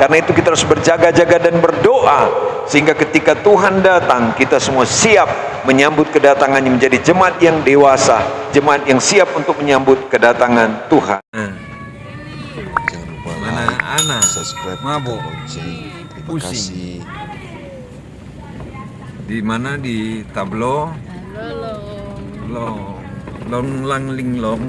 Karena itu kita harus berjaga-jaga dan berdoa, sehingga ketika Tuhan datang, kita semua siap menyambut kedatangannya, menjadi jemaat yang dewasa, jemaat yang siap untuk menyambut kedatangan Tuhan. Jangan lupa Mana like, anak subscribe, mabuk, lonceng. Terima pusing. kasih. Di mana di tablo? Long lang ling long.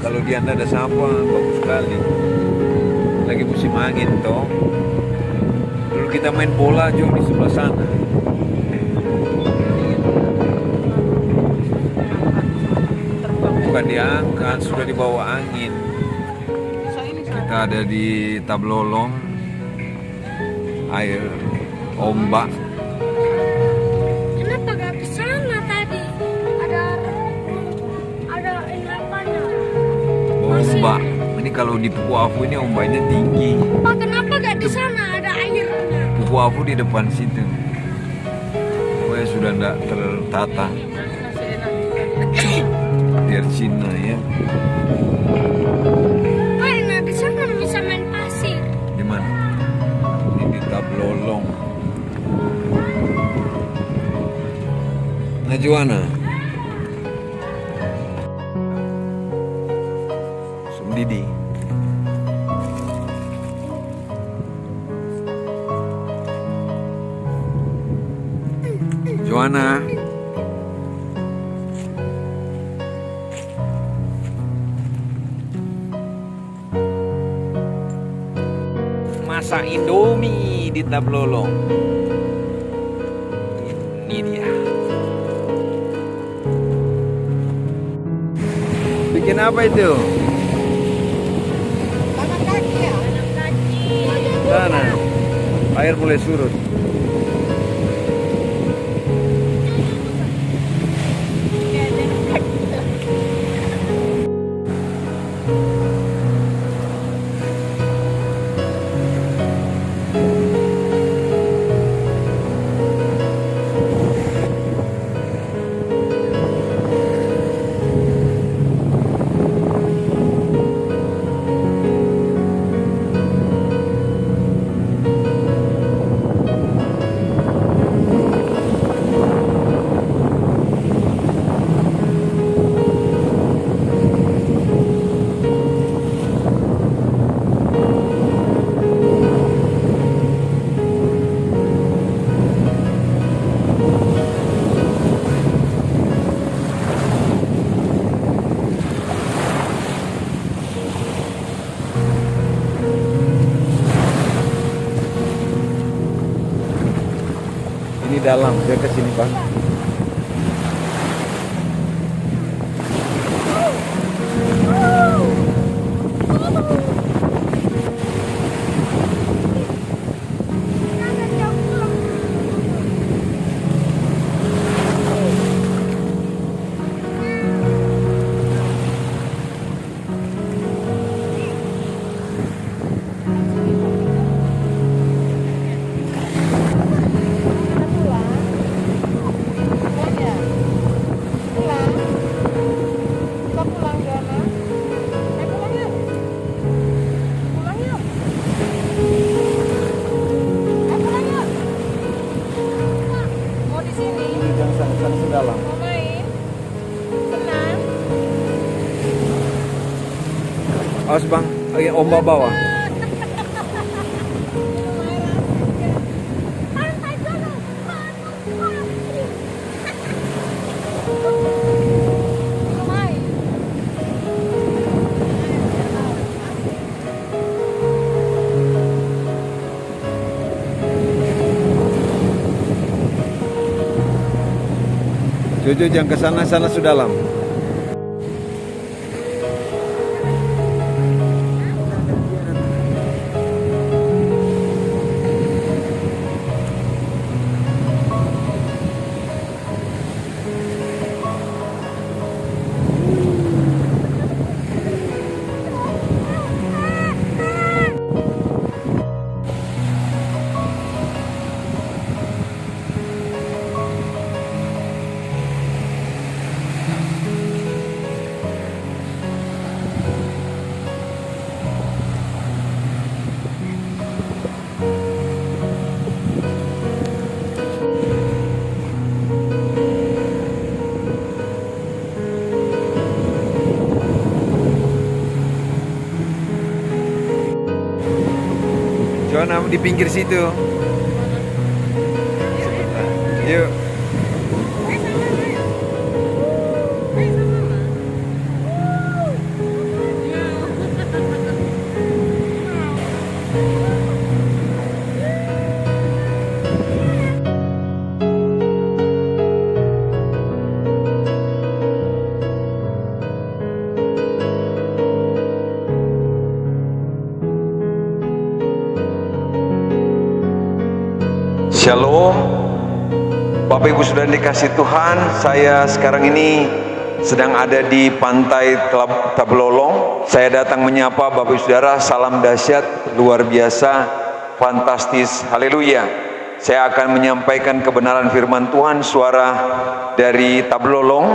Kalau di Anda ada sampah, bagus sekali. Lagi musim angin toh. Dulu kita main bola juga di sebelah sana. Bukan diangkat, sudah dibawa angin. Kita ada di Tablolong, air ombak. Kenapa gak ke sana tadi? Ada ini apanya? Ombak. Ini kalau di Puku Afu ini ombaknya tinggi. Pak, kenapa gak di sana ada airnya? Puku Afu di depan situ. Oh ya sudah tidak tertata. Biar Cina ya. Pak, nah di sana bisa main pasir. Di mana? Ini di Tablolong. Najuana. Sumdidi. Joanna. Masak Indomie di Tablolong. Ini dia. Bikin apa itu? Tangan kaki ya? Tangan kaki. Sana. Air mulai surut. Ini dalam, dia ke sini Bang. Dalam. Mau main? Senang? Awas Bang, ombak bawah. Jojo jangan ke sana, sana sudah dalam. Joanna di pinggir situ. Yuk. Shalom, Bapak Ibu sudah dikasih Tuhan. Saya sekarang ini sedang ada di pantai Tabalolong. Saya datang menyapa Bapak Ibu Saudara. Salam dahsyat, luar biasa, fantastis, haleluya. Saya akan menyampaikan kebenaran firman Tuhan. Suara dari Tabalolong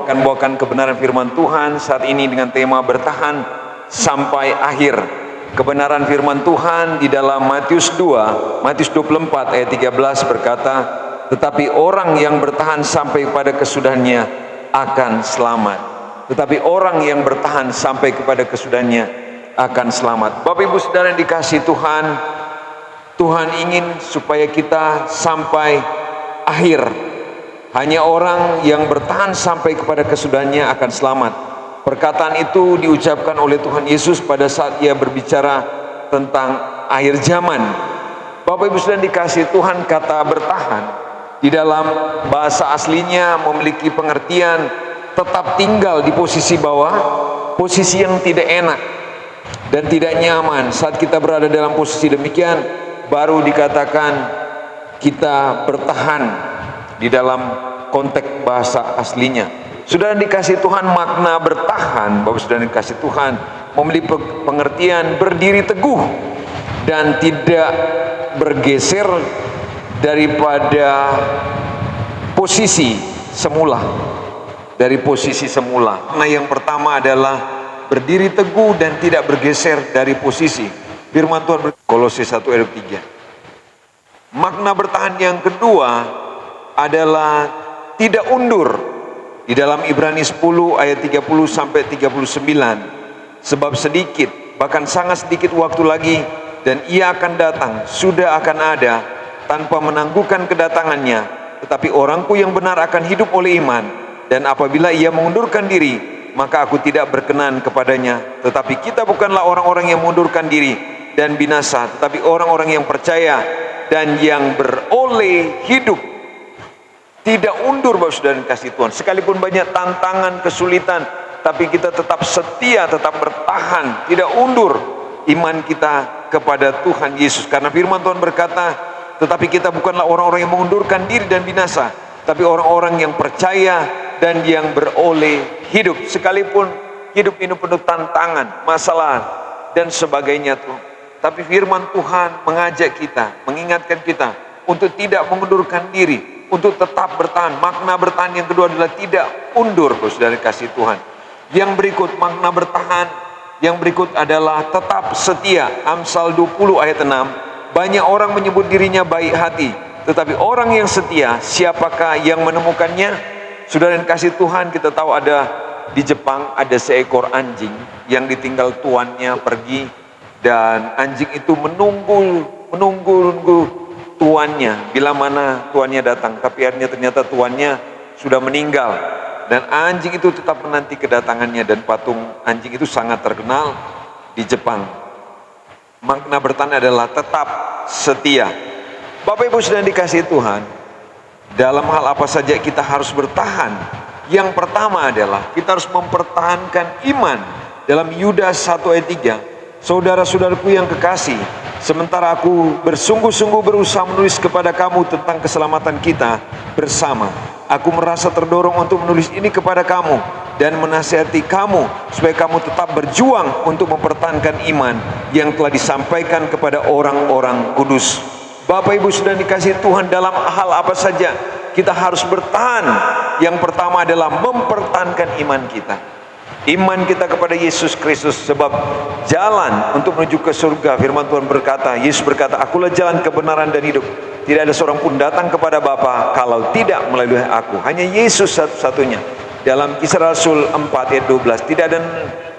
akan bawakan kebenaran firman Tuhan saat ini dengan tema bertahan sampai akhir. Kebenaran firman Tuhan di dalam Matius 24 ayat 13 berkata, tetapi orang yang bertahan sampai kepada kesudahannya akan selamat. Tetapi orang yang bertahan sampai kepada kesudahannya akan selamat. Bapak Ibu Saudara yang dikasihi Tuhan, Tuhan ingin supaya kita sampai akhir. Hanya orang yang bertahan sampai kepada kesudahannya akan selamat. Perkataan itu diucapkan oleh Tuhan Yesus pada saat ia berbicara tentang akhir zaman. Bapak Ibu Saudara dikasihi Tuhan, kata bertahan di dalam bahasa aslinya memiliki pengertian tetap tinggal di posisi bawah, posisi yang tidak enak dan tidak nyaman. Saat kita berada dalam posisi demikian, baru dikatakan kita bertahan di dalam konteks bahasa aslinya. Sudah dikasih Tuhan, makna bertahan, Bapak sudah dikasih Tuhan, memiliki pengertian berdiri teguh dan tidak bergeser daripada posisi semula. Dari posisi semula. Nah, yang pertama adalah berdiri teguh dan tidak bergeser dari posisi. Firman Tuhan Kolose 1 ayat 3. Makna bertahan yang kedua adalah tidak undur. Di dalam Ibrani 10 ayat 30 sampai 39. Sebab sedikit, bahkan sangat sedikit waktu lagi, dan ia akan datang, sudah akan ada, tanpa menangguhkan kedatangannya. Tetapi orangku yang benar akan hidup oleh iman. Dan apabila ia mengundurkan diri, maka aku tidak berkenan kepadanya. Tetapi kita bukanlah orang-orang yang mengundurkan diri dan binasa, tetapi orang-orang yang percaya dan yang beroleh hidup. Tidak undur, Bapak Saudara kasih Tuhan. Sekalipun banyak tantangan, kesulitan, tapi kita tetap setia, tetap bertahan, tidak undur iman kita kepada Tuhan Yesus. Karena firman Tuhan berkata, tetapi kita bukanlah orang-orang yang mengundurkan diri dan binasa, tapi orang-orang yang percaya dan yang beroleh hidup. Sekalipun hidup ini penuh tantangan, masalah dan sebagainya tuh. Tapi firman Tuhan mengajak kita, mengingatkan kita untuk tidak mengundurkan diri, untuk tetap bertahan. Makna bertahan yang kedua adalah tidak undur, Saudara kasih Tuhan. Yang berikut makna bertahan, yang berikut adalah tetap setia. Amsal 20 ayat 6. Banyak orang menyebut dirinya baik hati, tetapi orang yang setia, siapakah yang menemukannya? Saudara kasih Tuhan, kita tahu ada di Jepang ada seekor anjing yang ditinggal tuannya pergi, dan anjing itu menunggu tuannya bila mana tuannya datang, tapi akhirnya ternyata tuannya sudah meninggal, dan anjing itu tetap menanti kedatangannya, dan patung anjing itu sangat terkenal di Jepang. Makna bertahan adalah tetap setia. Bapak Ibu sudah dikasih Tuhan, Dalam hal apa saja kita harus bertahan? Yang pertama adalah kita harus mempertahankan iman. Dalam Yudas 1 ayat 3, saudara-saudaraku yang kekasih, sementara aku bersungguh-sungguh berusaha menulis kepada kamu tentang keselamatan kita bersama, aku merasa terdorong untuk menulis ini kepada kamu dan menasihati kamu supaya kamu tetap berjuang untuk mempertahankan iman yang telah disampaikan kepada orang-orang kudus. Bapak Ibu sudah dikasih Tuhan, dalam hal apa saja kita harus bertahan. Yang pertama adalah mempertahankan iman kita. Iman kita kepada Yesus Kristus, sebab jalan untuk menuju ke surga, firman Tuhan berkata, Yesus berkata, akulah jalan kebenaran dan hidup. Tidak ada seorang pun datang kepada Bapa kalau tidak melalui aku. Hanya Yesus satu-satunya. Dalam Kisah Rasul 4 ayat 12, tidak ada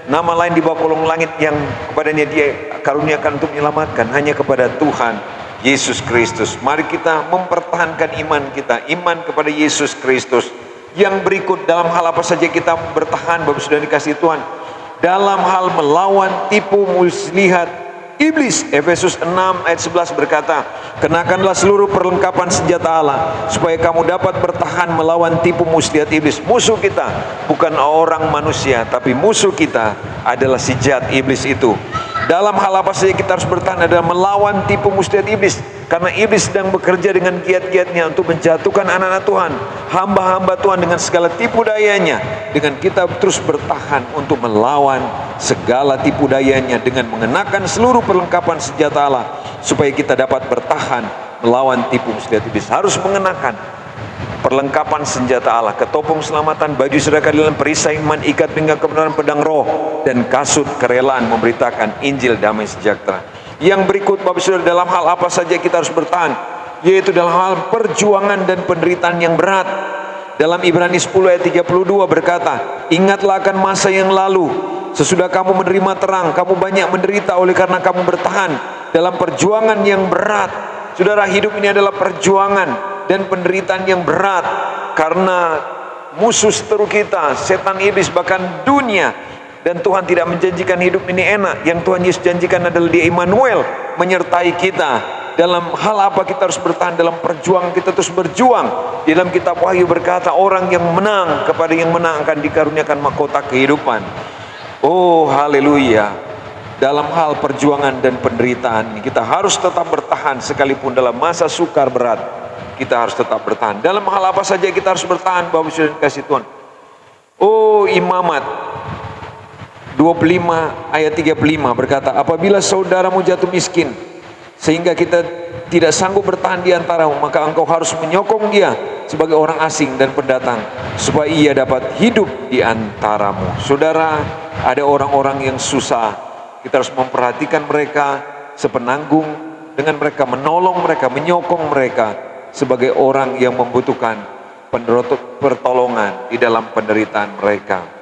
nama lain di bawah kolong langit yang kepadanya dia karuniakan untuk menyelamatkan, hanya kepada Tuhan Yesus Kristus. Mari kita mempertahankan iman kita, iman kepada Yesus Kristus. Yang berikut, dalam hal apa saja kita bertahan, Bapak sudah dikasih Tuhan, dalam hal melawan tipu muslihat iblis. Efesus 6 ayat 11 berkata, kenakanlah seluruh perlengkapan senjata Allah supaya kamu dapat bertahan melawan tipu muslihat iblis. Musuh kita bukan orang manusia, tapi musuh kita adalah si jahat iblis itu. Dalam hal apa saja kita harus bertahan adalah melawan tipu muslihat iblis, karena iblis sedang bekerja dengan giat-giatnya untuk menjatuhkan anak-anak Tuhan, hamba-hamba Tuhan, dengan segala tipu dayanya. Dengan kita terus bertahan untuk melawan segala tipu dayanya dengan mengenakan seluruh perlengkapan senjata Allah supaya kita dapat bertahan melawan tipu muslihat iblis. Harus mengenakan perlengkapan senjata Allah, ketopong selamatan, baju saudara keadilan, perisai iman, ikat pinggang kebenaran, pedang roh, dan kasut kerelaan memberitakan Injil damai sejahtera. Yang berikut, Bapak Saudara, dalam hal apa saja kita harus bertahan, yaitu dalam hal perjuangan dan penderitaan yang berat. Dalam Ibrani 10 ayat 32 berkata, ingatlah akan masa yang lalu, sesudah kamu menerima terang, kamu banyak menderita oleh karena kamu bertahan dalam perjuangan yang berat. Saudara, hidup ini adalah perjuangan dan penderitaan yang berat, karena musuh seteru kita, setan iblis, bahkan dunia. Dan Tuhan tidak menjanjikan hidup ini enak. Yang Tuhan Yesus janjikan adalah Dia Immanuel, menyertai kita. Dalam hal apa kita harus bertahan? Dalam perjuangan kita terus berjuang. Di dalam kitab Wahyu berkata, orang yang menang, kepada yang menang akan dikaruniakan mahkota kehidupan. Oh haleluya. Dalam hal perjuangan dan penderitaan kita harus tetap bertahan, sekalipun dalam masa sukar berat kita harus tetap bertahan. Dalam hal apa saja kita harus bertahan, Bapak Saudara kasih Tuhan. Oh, Imamat 25 ayat 35 berkata, apabila saudaramu jatuh miskin sehingga kita tidak sanggup bertahan di antaramu, maka engkau harus menyokong dia sebagai orang asing dan pendatang, supaya ia dapat hidup di antaramu. Saudara, ada orang-orang yang susah, kita harus memperhatikan mereka, sepenanggung dengan mereka, menolong mereka, menyokong mereka sebagai orang yang membutuhkan pertolongan di dalam penderitaan mereka.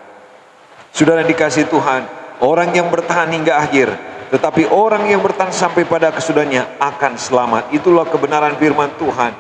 Saudara dikasih Tuhan, orang yang bertahan hingga akhir, tetapi orang yang bertahan sampai pada kesudahannya akan selamat. Itulah kebenaran firman Tuhan.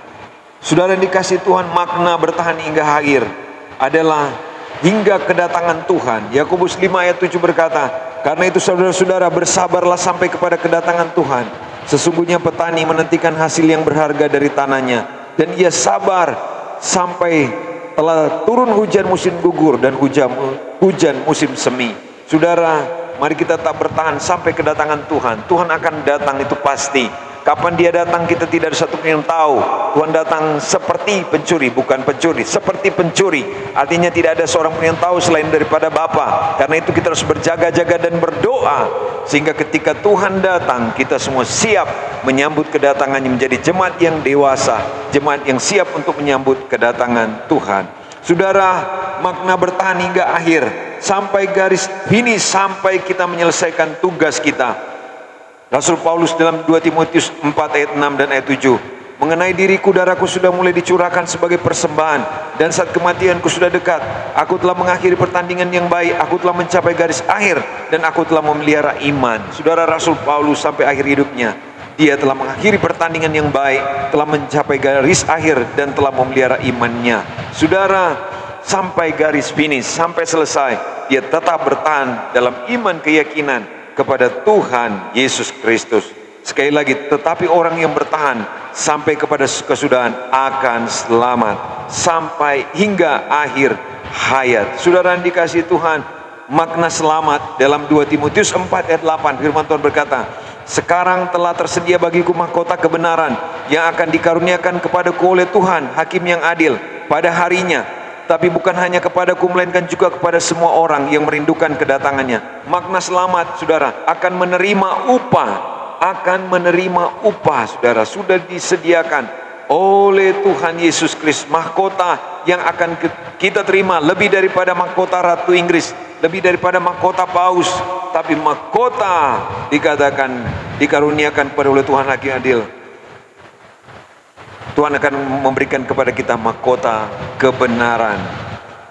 Saudara dikasih Tuhan, makna bertahan hingga akhir adalah hingga kedatangan Tuhan. Yakobus 5 ayat 7 berkata, karena itu saudara-saudara, bersabarlah sampai kepada kedatangan Tuhan. Sesungguhnya petani menantikan hasil yang berharga dari tanahnya, dan ia sabar sampai telah turun hujan musim gugur dan hujan musim semi. Saudara, mari kita tetap bertahan sampai kedatangan Tuhan. Tuhan akan datang, itu pasti. Kapan Dia datang kita tidak ada satu yang tahu. Tuhan datang seperti pencuri, bukan pencuri, seperti pencuri. Artinya tidak ada seorang pun yang tahu selain daripada Bapa. Karena itu kita harus berjaga-jaga dan berdoa, sehingga ketika Tuhan datang kita semua siap menyambut kedatangannya, menjadi jemaat yang dewasa, jemaat yang siap untuk menyambut kedatangan Tuhan. Saudara, makna bertahan hingga akhir, sampai garis finish, sampai kita menyelesaikan tugas kita. Rasul Paulus dalam 2 Timotius 4 ayat 6 dan ayat 7, mengenai diriku, darahku sudah mulai dicurahkan sebagai persembahan, dan saat kematianku sudah dekat. Aku telah mengakhiri pertandingan yang baik, aku telah mencapai garis akhir, dan aku telah memelihara iman. Saudara, Rasul Paulus sampai akhir hidupnya, dia telah mengakhiri pertandingan yang baik, telah mencapai garis akhir, dan telah memelihara imannya. Saudara, sampai garis finish, sampai selesai, dia tetap bertahan dalam iman keyakinan kepada Tuhan Yesus Kristus. Sekali lagi, tetapi orang yang bertahan sampai kepada kesudahan akan selamat sampai hingga akhir hayat. Saudara yang dikasihi Tuhan, makna selamat dalam 2 Timotius 4 ayat 8, firman Tuhan berkata, sekarang telah tersedia bagiku mahkota kebenaran yang akan dikaruniakan kepadaku oleh Tuhan, hakim yang adil pada harinya. Tapi bukan hanya kepadaku, melainkan juga kepada semua orang yang merindukan kedatangannya. Makna selamat, saudara, akan menerima upah, saudara, sudah disediakan oleh Tuhan Yesus Kristus. Mahkota yang akan kita terima lebih daripada mahkota Ratu Inggris, lebih daripada mahkota Paus, tapi mahkota dikaruniakan kepada oleh Tuhan hakim adil. Tuhan akan memberikan kepada kita mahkota kebenaran.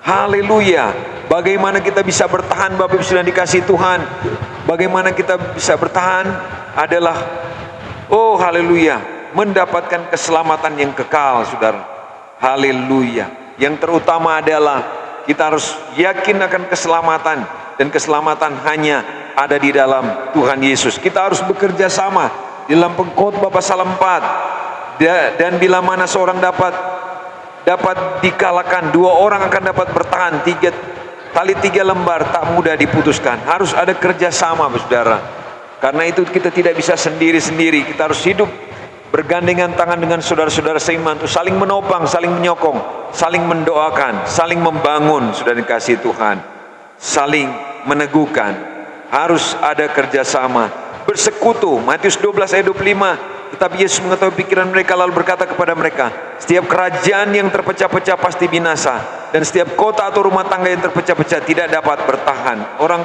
Haleluya. Bagaimana kita bisa bertahan, Bapak Ibu sudah dikasih Tuhan? Bagaimana kita bisa bertahan adalah, oh haleluya, mendapatkan keselamatan yang kekal, saudara. Haleluya. Yang terutama adalah kita harus yakin akan keselamatan, dan keselamatan hanya ada di dalam Tuhan Yesus. Kita harus bekerja sama di dalam Pengkhotbah pasal 4. Dan bila mana seorang dapat dikalahkan, 2 orang akan dapat bertahan. 3 lembar tak mudah diputuskan. Harus ada kerjasama, saudara. Karena itu kita tidak bisa sendiri-sendiri. Kita harus hidup bergandengan tangan dengan saudara-saudara seiman, untuk saling menopang, saling menyokong, saling mendoakan, saling membangun, saudara dikasih Tuhan, saling meneguhkan. Harus ada kerjasama, bersekutu. Matius 12 ayat 25. Tetapi Yesus mengetahui pikiran mereka, lalu berkata kepada mereka, setiap kerajaan yang terpecah-pecah pasti binasa, dan setiap kota atau rumah tangga yang terpecah-pecah tidak dapat bertahan. Orang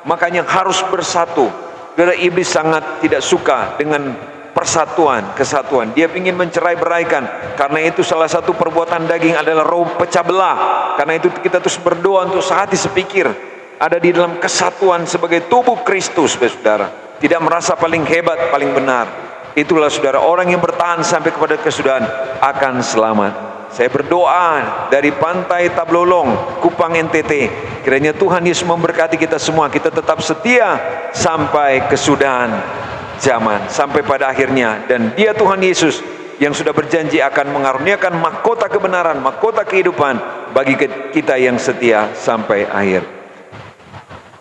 makanya harus bersatu. Saudara, iblis sangat tidak suka dengan kesatuan. Dia ingin mencerai-beraikan. Karena itu salah satu perbuatan daging adalah roh pecah belah. Karena itu kita terus berdoa untuk sehati sepikir, ada di dalam kesatuan sebagai tubuh Kristus, saudara. Tidak merasa paling hebat, paling benar. Itulah, saudara, orang yang bertahan sampai kepada kesudahan akan selamat. Saya berdoa dari pantai Tablolong, Kupang, NTT, kiranya Tuhan Yesus memberkati kita semua. Kita tetap setia sampai kesudahan zaman, sampai pada akhirnya. Dan Dia, Tuhan Yesus, yang sudah berjanji akan mengaruniakan mahkota kebenaran, mahkota kehidupan bagi kita yang setia sampai akhir.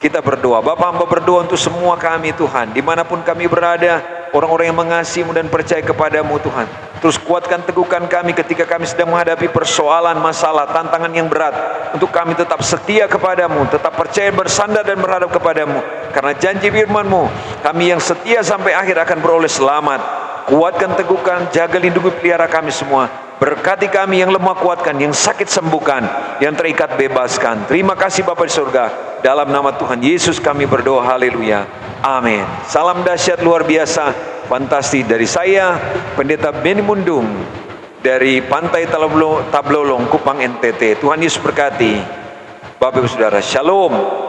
Kita berdoa, Bapa, hamba berdoa untuk semua kami, Tuhan, dimanapun kami berada, orang-orang yang mengasihi-Mu dan percaya kepada-Mu, Tuhan. Terus kuatkan, teguhkan kami ketika kami sedang menghadapi persoalan, masalah, tantangan yang berat, untuk kami tetap setia kepada-Mu, tetap percaya, bersandar dan berharap kepada-Mu. Karena janji firman-Mu, kami yang setia sampai akhir akan beroleh selamat. Kuatkan, teguhkan, jaga, lindungi, pelihara kami semua. Berkati kami, yang lemah kuatkan, yang sakit sembuhkan, yang terikat bebaskan. Terima kasih Bapa di surga. Dalam nama Tuhan Yesus kami berdoa, haleluya, amin. Salam dahsyat luar biasa, fantastis dari saya, Pendeta Beni Mundung, dari pantai Tablolong, Kupang, NTT. Tuhan Yesus berkati. Bapak Ibu Saudara, Shalom.